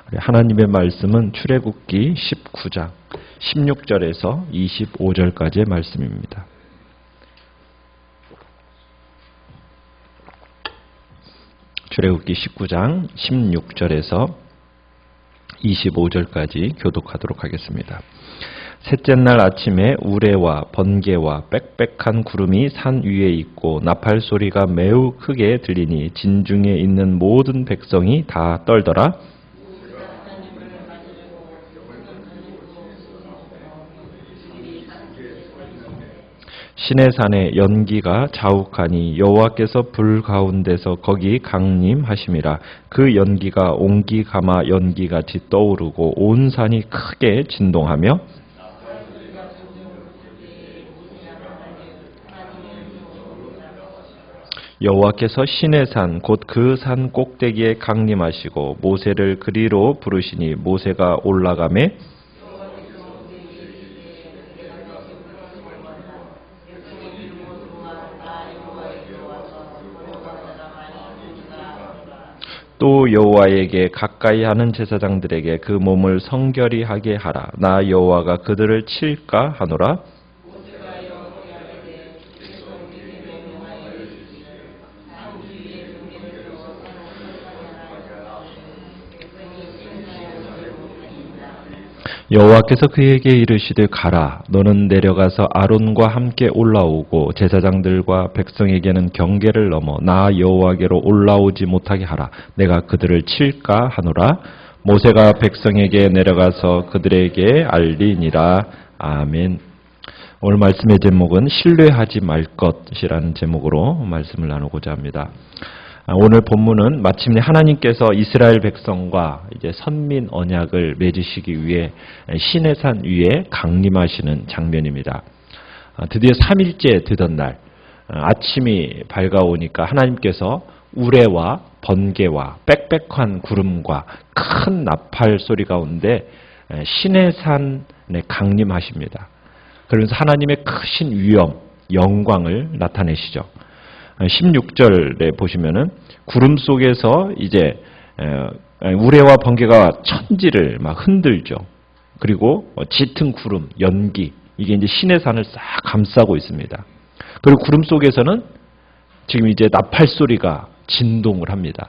하나님의 말씀은 출애굽기 19장 16절에서 25절까지의 말씀입니다. 출애굽기 19장 16절에서 25절까지 교독하도록 하겠습니다. 셋째 날 아침에 우레와 번개와 빽빽한 구름이 산 위에 있고 나팔 소리가 매우 크게 들리니 진중에 있는 모든 백성이 다 떨더라. 시내산에 연기가 자욱하니 여호와께서 불 가운데서 거기 강림하심이라. 그 연기가 옹기가마 연기같이 떠오르고 온 산이 크게 진동하며 여호와께서 시내산 곧 그 산 꼭대기에 강림하시고 모세를 그리로 부르시니 모세가 올라가매 또 여호와에게 가까이 하는 제사장들에게 그 몸을 성결히 하게 하라. 나 여호와가 그들을 칠까 하노라. 여호와께서 그에게 이르시되 가라. 너는 내려가서 아론과 함께 올라오고 제사장들과 백성에게는 경계를 넘어 나 여호와께로 올라오지 못하게 하라. 내가 그들을 칠까 하노라. 모세가 백성에게 내려가서 그들에게 알리니라. 아멘. 오늘 말씀의 제목은 신뢰하지 말 것이라는 제목으로 말씀을 나누고자 합니다. 오늘 본문은 마침내 하나님께서 이스라엘 백성과 이제 선민 언약을 맺으시기 위해 시내산 위에 강림하시는 장면입니다. 드디어 3일째 되던 날 아침이 밝아오니까 하나님께서 우레와 번개와 빽빽한 구름과 큰 나팔 소리 가운데 시내산에 강림하십니다. 그러면서 하나님의 크신 위엄, 영광을 나타내시죠. 16절에 보시면은 구름 속에서 이제 우레와 번개가 천지를 막 흔들죠. 그리고 짙은 구름, 연기, 이게 이제 시내산을 싹 감싸고 있습니다. 그리고 구름 속에서는 지금 이제 나팔 소리가 진동을 합니다.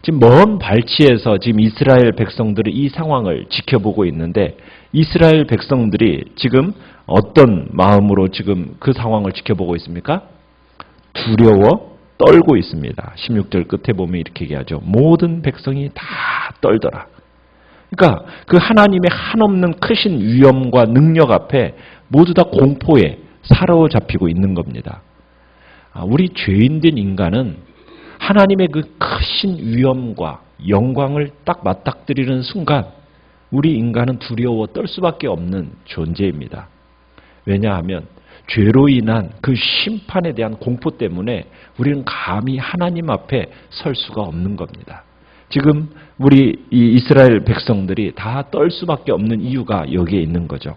지금 먼 발치에서 지금 이스라엘 백성들이 이 상황을 지켜보고 있는데 이스라엘 백성들이 지금 어떤 마음으로 지금 그 상황을 지켜보고 있습니까? 두려워 떨고 있습니다. 16절 끝에 보면 이렇게 얘기하죠. 모든 백성이 다 떨더라. 그러니까 그 하나님의 한없는 크신 위엄과 능력 앞에 모두 다 공포에 사로잡히고 있는 겁니다. 우리 죄인된 인간은 하나님의 그 크신 위엄과 영광을 딱 맞닥뜨리는 순간 우리 인간은 두려워 떨 수밖에 없는 존재입니다. 왜냐하면 죄로 인한 그 심판에 대한 공포 때문에 우리는 감히 하나님 앞에 설 수가 없는 겁니다. 지금 우리 이 이스라엘 백성들이 다 떨 수밖에 없는 이유가 여기에 있는 거죠.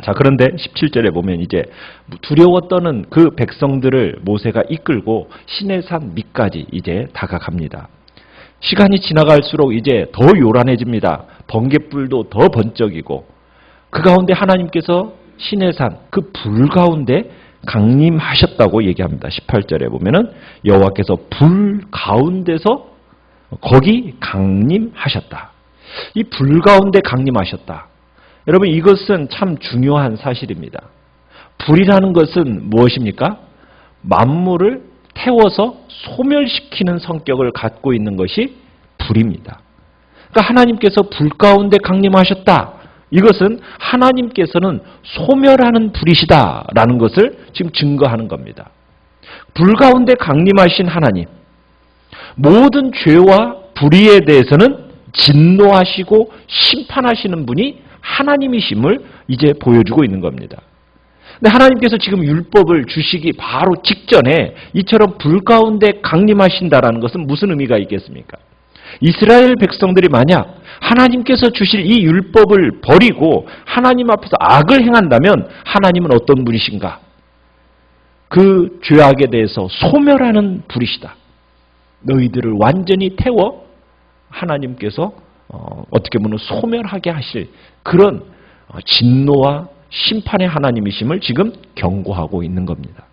자, 그런데 17절에 보면 이제 두려워 떠는 그 백성들을 모세가 이끌고 시내산 밑까지 이제 다가갑니다. 시간이 지나갈수록 이제 더 요란해집니다. 번갯불도 더 번쩍이고 그 가운데 하나님께서 시내산 그 불 가운데 강림하셨다고 얘기합니다. 18절에 보면은 여호와께서 불 가운데서 거기 강림하셨다. 이 불 가운데 강림하셨다. 여러분 이것은 참 중요한 사실입니다. 불이라는 것은 무엇입니까? 만물을 태워서 소멸시키는 성격을 갖고 있는 것이 불입니다. 그러니까 하나님께서 불 가운데 강림하셨다. 이것은 하나님께서는 소멸하는 불이시다라는 것을 지금 증거하는 겁니다. 불 가운데 강림하신 하나님, 모든 죄와 불의에 대해서는 진노하시고 심판하시는 분이 하나님이심을 이제 보여주고 있는 겁니다. 근데 하나님께서 지금 율법을 주시기 바로 직전에 이처럼 불 가운데 강림하신다라는 것은 무슨 의미가 있겠습니까? 이스라엘 백성들이 만약 하나님께서 주실 이 율법을 버리고 하나님 앞에서 악을 행한다면 하나님은 어떤 분이신가? 그 죄악에 대해서 소멸하는 불이시다. 너희들을 완전히 태워 하나님께서 어떻게 보면 소멸하게 하실 그런 진노와 심판의 하나님이심을 지금 경고하고 있는 겁니다.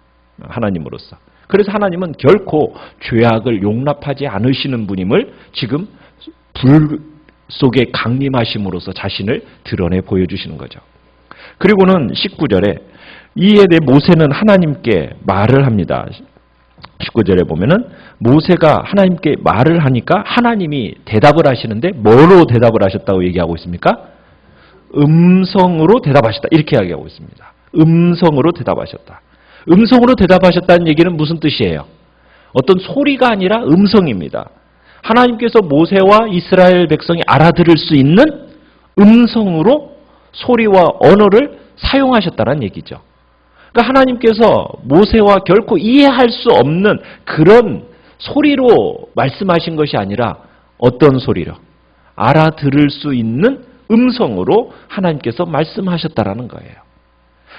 하나님으로서. 그래서 하나님은 결코 죄악을 용납하지 않으시는 분임을 지금 불 속에 강림하심으로써 자신을 드러내 보여주시는 거죠. 그리고는 19절에 이에 대해 모세는 하나님께 말을 합니다. 19절에 보면은 모세가 하나님께 말을 하니까 하나님이 대답을 하시는데 뭐로 대답을 하셨다고 얘기하고 있습니까? 음성으로 대답하셨다. 이렇게 이야기하고 있습니다. 음성으로 대답하셨다. 음성으로 대답하셨다는 얘기는 무슨 뜻이에요? 어떤 소리가 아니라 음성입니다. 하나님께서 모세와 이스라엘 백성이 알아들을 수 있는 음성으로 소리와 언어를 사용하셨다는 얘기죠. 그러니까 하나님께서 모세와 결코 이해할 수 없는 그런 소리로 말씀하신 것이 아니라 어떤 소리로? 알아들을 수 있는 음성으로 하나님께서 말씀하셨다라는 거예요.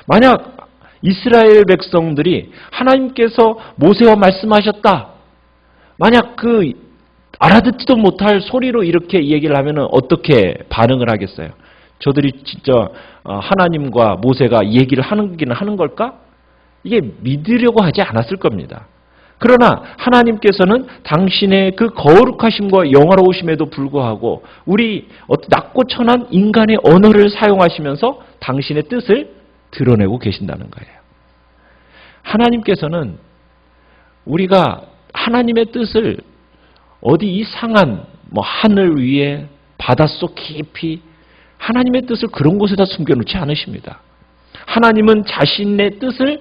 만약 이스라엘 백성들이 하나님께서 모세와 말씀하셨다. 만약 그 알아듣지도 못할 소리로 이렇게 얘기를 하면 어떻게 반응을 하겠어요? 저들이 진짜 하나님과 모세가 얘기를 하는 걸까? 이게 믿으려고 하지 않았을 겁니다. 그러나 하나님께서는 당신의 그 거룩하심과 영화로우심에도 불구하고 우리 낮고 천한 인간의 언어를 사용하시면서 당신의 뜻을 드러내고 계신다는 거예요. 하나님께서는 우리가 하나님의 뜻을 어디 이상한 하늘 위에 바닷속 깊이 하나님의 뜻을 그런 곳에다 숨겨놓지 않으십니다. 하나님은 자신의 뜻을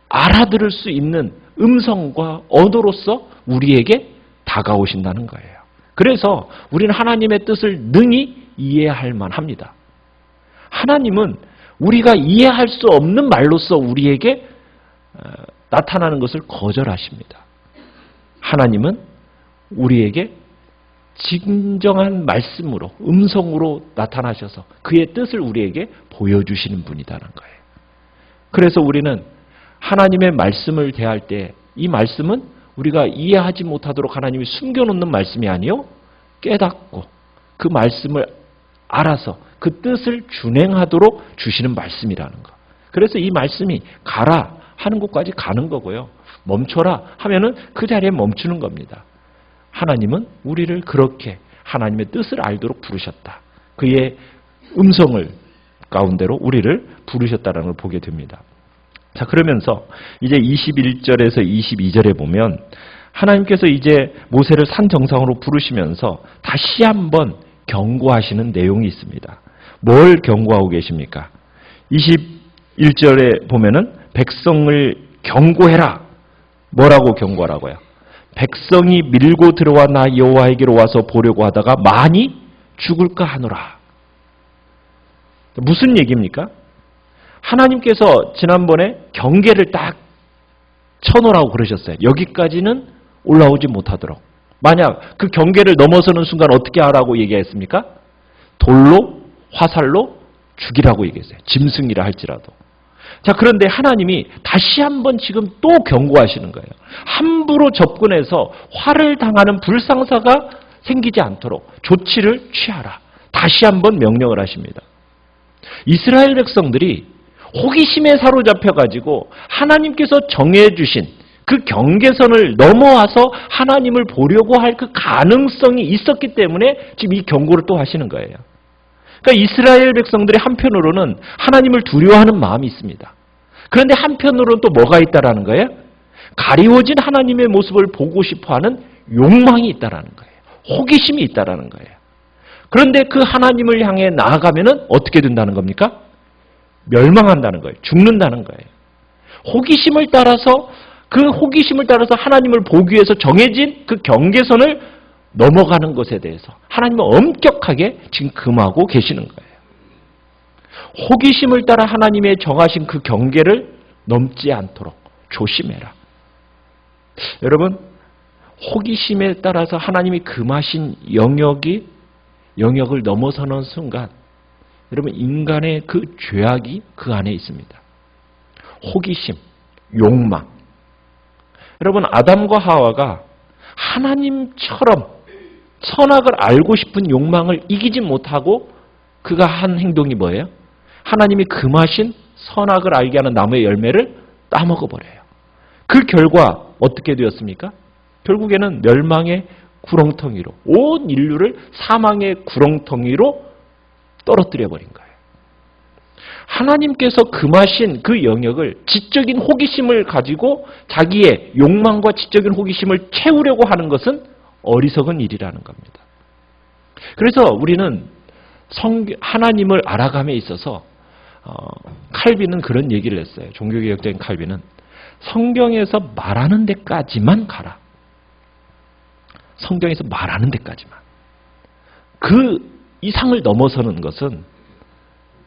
알아들을 수 있는 음성과 언어로서 우리에게 다가오신다는 거예요. 그래서 우리는 하나님의 뜻을 능히 이해할 만합니다. 하나님은 우리가 이해할 수 없는 말로서 우리에게 나타나는 것을 거절하십니다. 하나님은 우리에게 진정한 말씀으로, 음성으로 나타나셔서 그의 뜻을 우리에게 보여주시는 분이라는 거예요. 그래서 우리는 하나님의 말씀을 대할 때 이 말씀은 우리가 이해하지 못하도록 하나님이 숨겨놓는 말씀이 아니요 깨닫고 그 말씀을 알아서 그 뜻을 준행하도록 주시는 말씀이라는 거. 그래서 이 말씀이 가라 하는 곳까지 가는 거고요. 멈춰라 하면은 그 자리에 멈추는 겁니다. 하나님은 우리를 그렇게 하나님의 뜻을 알도록 부르셨다. 그의 음성을 가운데로 우리를 부르셨다는 걸 보게 됩니다. 자, 그러면서 이제 21절에서 22절에 보면 하나님께서 이제 모세를 산 정상으로 부르시면서 다시 한번 경고하시는 내용이 있습니다. 뭘 경고하고 계십니까? 21절에 보면은 백성을 경고해라. 뭐라고 경고하라고요? 백성이 밀고 들어와 나 여호와에게로 와서 보려고 하다가 많이 죽을까 하노라. 무슨 얘기입니까? 하나님께서 지난번에 경계를 딱 쳐놓으라고 그러셨어요. 여기까지는 올라오지 못하도록. 만약 그 경계를 넘어서는 순간 어떻게 하라고 얘기했습니까? 돌로, 화살로 죽이라고 얘기했어요. 짐승이라 할지라도. 자, 그런데 하나님이 다시 한번 지금 또 경고하시는 거예요. 함부로 접근해서 화를 당하는 불상사가 생기지 않도록 조치를 취하라. 다시 한번 명령을 하십니다. 이스라엘 백성들이 호기심에 사로잡혀가지고 하나님께서 정해주신 그 경계선을 넘어와서 하나님을 보려고 할 그 가능성이 있었기 때문에 지금 이 경고를 또 하시는 거예요. 그러니까 이스라엘 백성들이 한편으로는 하나님을 두려워하는 마음이 있습니다. 그런데 한편으로는 또 뭐가 있다라는 거예요? 가리워진 하나님의 모습을 보고 싶어하는 욕망이 있다라는 거예요. 호기심이 있다라는 거예요. 그런데 그 하나님을 향해 나아가면은 어떻게 된다는 겁니까? 멸망한다는 거예요. 죽는다는 거예요. 호기심을 따라서 하나님을 보기 위해서 정해진 그 경계선을 넘어가는 것에 대해서 하나님은 엄격하게 지금 금하고 계시는 거예요. 호기심을 따라 하나님의 정하신 그 경계를 넘지 않도록 조심해라. 여러분, 호기심에 따라서 하나님이 금하신 영역을 넘어서는 순간 여러분, 인간의 그 죄악이 그 안에 있습니다. 호기심, 욕망. 여러분, 아담과 하와가 하나님처럼 선악을 알고 싶은 욕망을 이기지 못하고 그가 한 행동이 뭐예요? 하나님이 금하신 선악을 알게 하는 나무의 열매를 따먹어버려요. 그 결과 어떻게 되었습니까? 결국에는 멸망의 구렁텅이로, 온 인류를 사망의 구렁텅이로 떨어뜨려버린 거예요. 하나님께서 금하신 그 영역을 지적인 호기심을 가지고 자기의 욕망과 지적인 호기심을 채우려고 하는 것은 어리석은 일이라는 겁니다. 그래서 우리는 하나님을 알아감에 있어서 칼빈은 그런 얘기를 했어요. 종교개혁자인 칼빈은 성경에서 말하는 데까지만 가라. 성경에서 말하는 데까지만. 그 이상을 넘어서는 것은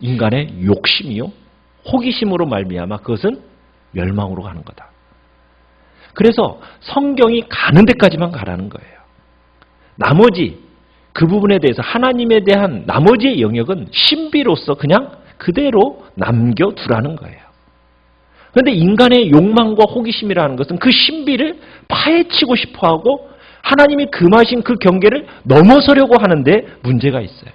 인간의 욕심이요, 호기심으로 말미암아 그것은 멸망으로 가는 거다. 그래서 성경이 가는 데까지만 가라는 거예요. 나머지 그 부분에 대해서 하나님에 대한 나머지의 영역은 신비로서 그냥 그대로 남겨두라는 거예요. 그런데 인간의 욕망과 호기심이라는 것은 그 신비를 파헤치고 싶어하고 하나님이 금하신 그 경계를 넘어서려고 하는데 문제가 있어요.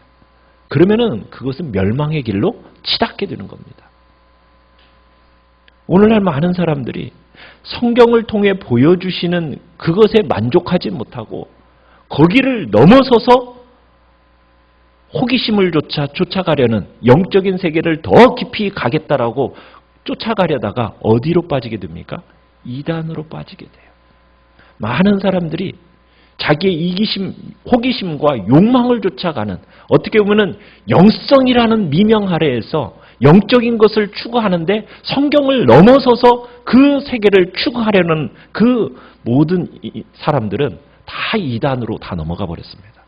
그러면은 그것은 멸망의 길로 치닫게 되는 겁니다. 오늘날 많은 사람들이 성경을 통해 보여주시는 그것에 만족하지 못하고 거기를 넘어서서 호기심을 쫓아가려는 영적인 세계를 더 깊이 가겠다라고 쫓아가려다가 어디로 빠지게 됩니까? 이단으로 빠지게 돼요. 많은 사람들이 자기의 이기심, 호기심과 욕망을 쫓아가는, 어떻게 보면은 영성이라는 미명 아래에서 영적인 것을 추구하는데 성경을 넘어서서 그 세계를 추구하려는 그 모든 사람들은 다 이단으로 다 넘어가 버렸습니다.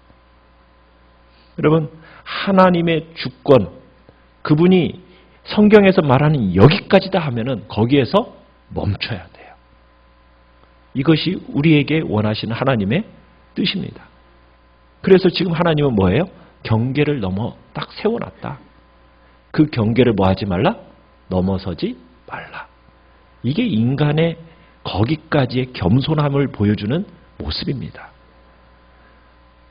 여러분, 하나님의 주권, 그분이 성경에서 말하는 여기까지다 하면은 거기에서 멈춰야 돼요. 이것이 우리에게 원하시는 하나님의 뜻입니다. 그래서 지금 하나님은 뭐예요? 경계를 넘어 딱 세워놨다. 그 경계를 뭐 하지 말라? 넘어서지 말라. 이게 인간의 거기까지의 겸손함을 보여주는 모습입니다.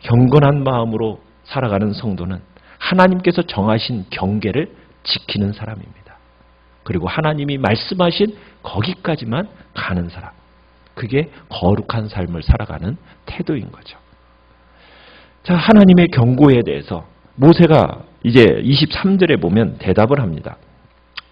경건한 마음으로 살아가는 성도는 하나님께서 정하신 경계를 지키는 사람입니다. 그리고 하나님이 말씀하신 거기까지만 가는 사람. 그게 거룩한 삶을 살아가는 태도인 거죠. 자, 하나님의 경고에 대해서 모세가 이제 23절에 보면 대답을 합니다.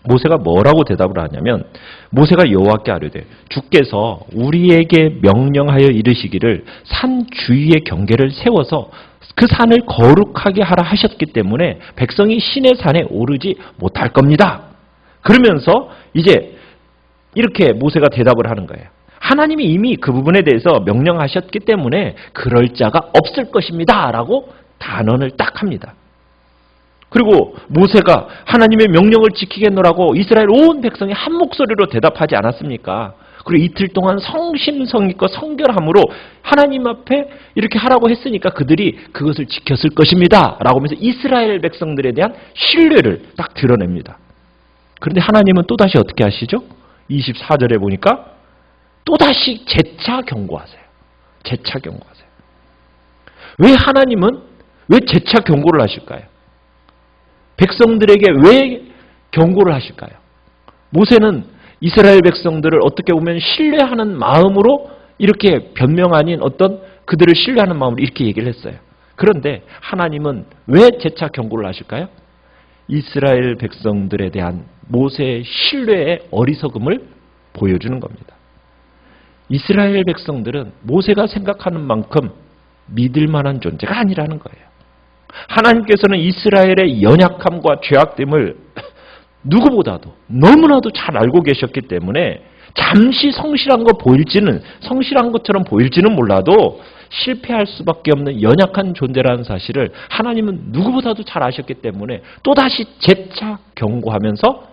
모세가 뭐라고 대답을 하냐면, 모세가 여호와께 아뢰되 주께서 우리에게 명령하여 이르시기를 산 주위의 경계를 세워서 그 산을 거룩하게 하라 하셨기 때문에 백성이 신의 산에 오르지 못할 겁니다. 그러면서 이제 이렇게 모세가 대답을 하는 거예요. 하나님이 이미 그 부분에 대해서 명령하셨기 때문에 그럴 자가 없을 것입니다. 라고 단언을 딱 합니다. 그리고 모세가 하나님의 명령을 지키겠노라고 이스라엘 온 백성이 한 목소리로 대답하지 않았습니까? 그리고 이틀 동안 성심성의껏 성결함으로 하나님 앞에 이렇게 하라고 했으니까 그들이 그것을 지켰을 것입니다. 라고 하면서 이스라엘 백성들에 대한 신뢰를 딱 드러냅니다. 그런데 하나님은 또다시 어떻게 하시죠? 24절에 보니까 또다시 재차 경고하세요. 재차 경고하세요. 왜 하나님은 왜 재차 경고를 하실까요? 백성들에게 왜 경고를 하실까요? 모세는 이스라엘 백성들을 어떻게 보면 신뢰하는 마음으로 이렇게 변명 아닌 어떤 그들을 신뢰하는 마음으로 이렇게 얘기를 했어요. 그런데 하나님은 왜 재차 경고를 하실까요? 이스라엘 백성들에 대한 모세의 신뢰의 어리석음을 보여주는 겁니다. 이스라엘 백성들은 모세가 생각하는 만큼 믿을 만한 존재가 아니라는 거예요. 하나님께서는 이스라엘의 연약함과 죄악됨을 누구보다도 너무나도 잘 알고 계셨기 때문에 잠시 성실한 것처럼 보일지는 몰라도 실패할 수밖에 없는 연약한 존재라는 사실을 하나님은 누구보다도 잘 아셨기 때문에 또다시 재차 경고하면서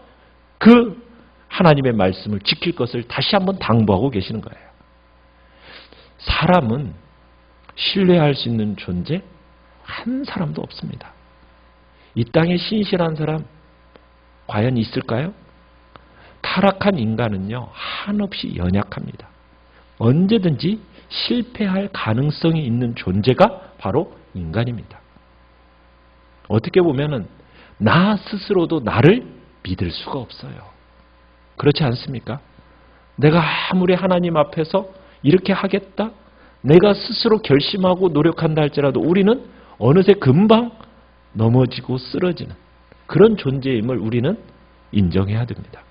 그 하나님의 말씀을 지킬 것을 다시 한번 당부하고 계시는 거예요. 사람은 신뢰할 수 있는 존재 한 사람도 없습니다. 이 땅에 신실한 사람 과연 있을까요? 타락한 인간은요, 한없이 연약합니다. 언제든지 실패할 가능성이 있는 존재가 바로 인간입니다. 어떻게 보면은 나 스스로도 나를 믿을 수가 없어요. 그렇지 않습니까? 내가 아무리 하나님 앞에서 이렇게 하겠다, 내가 스스로 결심하고 노력한다 할지라도 우리는 어느새 금방 넘어지고 쓰러지는 그런 존재임을 우리는 인정해야 됩니다.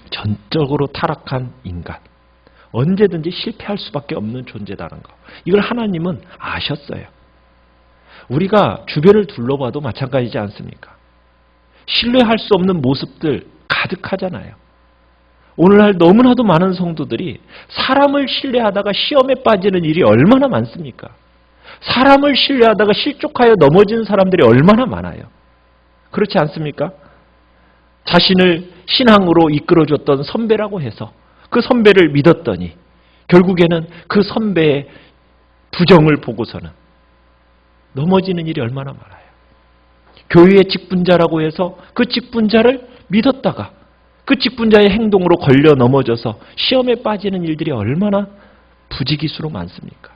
전적으로 타락한 인간, 언제든지 실패할 수밖에 없는 존재다는 거. 이걸 하나님은 아셨어요. 우리가 주변을 둘러봐도 마찬가지지 않습니까? 신뢰할 수 없는 모습들 가득하잖아요. 오늘날 너무나도 많은 성도들이 사람을 신뢰하다가 시험에 빠지는 일이 얼마나 많습니까? 사람을 신뢰하다가 실족하여 넘어지는 사람들이 얼마나 많아요. 그렇지 않습니까? 자신을 신앙으로 이끌어줬던 선배라고 해서 그 선배를 믿었더니 결국에는 그 선배의 부정을 보고서는 넘어지는 일이 얼마나 많아요. 교회의 직분자라고 해서 그 직분자를 믿었다가 그 직분자의 행동으로 걸려 넘어져서 시험에 빠지는 일들이 얼마나 부지기수로 많습니까?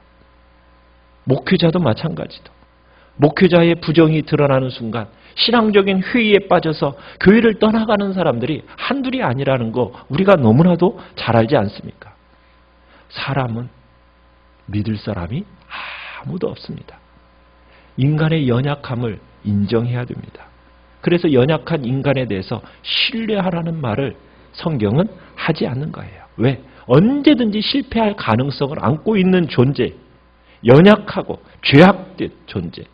목회자도 마찬가지도. 목회자의 부정이 드러나는 순간 신앙적인 회의에 빠져서 교회를 떠나가는 사람들이 한둘이 아니라는 거 우리가 너무나도 잘 알지 않습니까? 사람은 믿을 사람이 아무도 없습니다. 인간의 연약함을 인정해야 됩니다. 그래서 연약한 인간에 대해서 신뢰하라는 말을 성경은 하지 않는 거예요. 왜? 언제든지 실패할 가능성을 안고 있는 존재, 연약하고 죄악된 존재,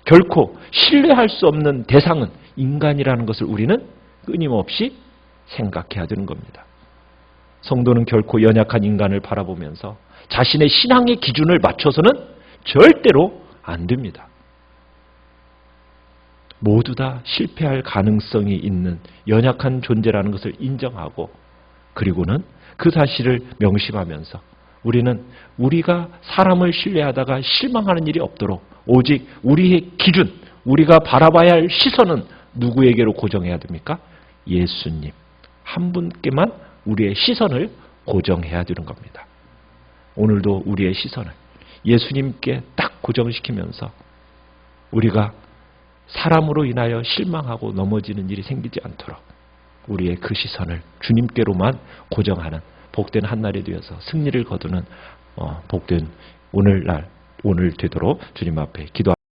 결코 신뢰할 수 없는 대상은 인간이라는 것을 우리는 끊임없이 생각해야 되는 겁니다. 성도는 결코 연약한 인간을 바라보면서 자신의 신앙의 기준을 맞춰서는 절대로 안 됩니다. 모두 다 실패할 가능성이 있는 연약한 존재라는 것을 인정하고 그리고는 그 사실을 명심하면서 우리는 우리가 사람을 신뢰하다가 실망하는 일이 없도록 오직 우리의 기준, 우리가 바라봐야 할 시선은 누구에게로 고정해야 됩니까? 예수님. 한 분께만 우리의 시선을 고정해야 되는 겁니다. 오늘도 우리의 시선을 예수님께 딱 고정시키면서 우리가 사람으로 인하여 실망하고 넘어지는 일이 생기지 않도록 우리의 그 시선을 주님께로만 고정하는 복된 한날이 되어서 승리를 거두는 복된 오늘 되도록 주님 앞에 기도합니다.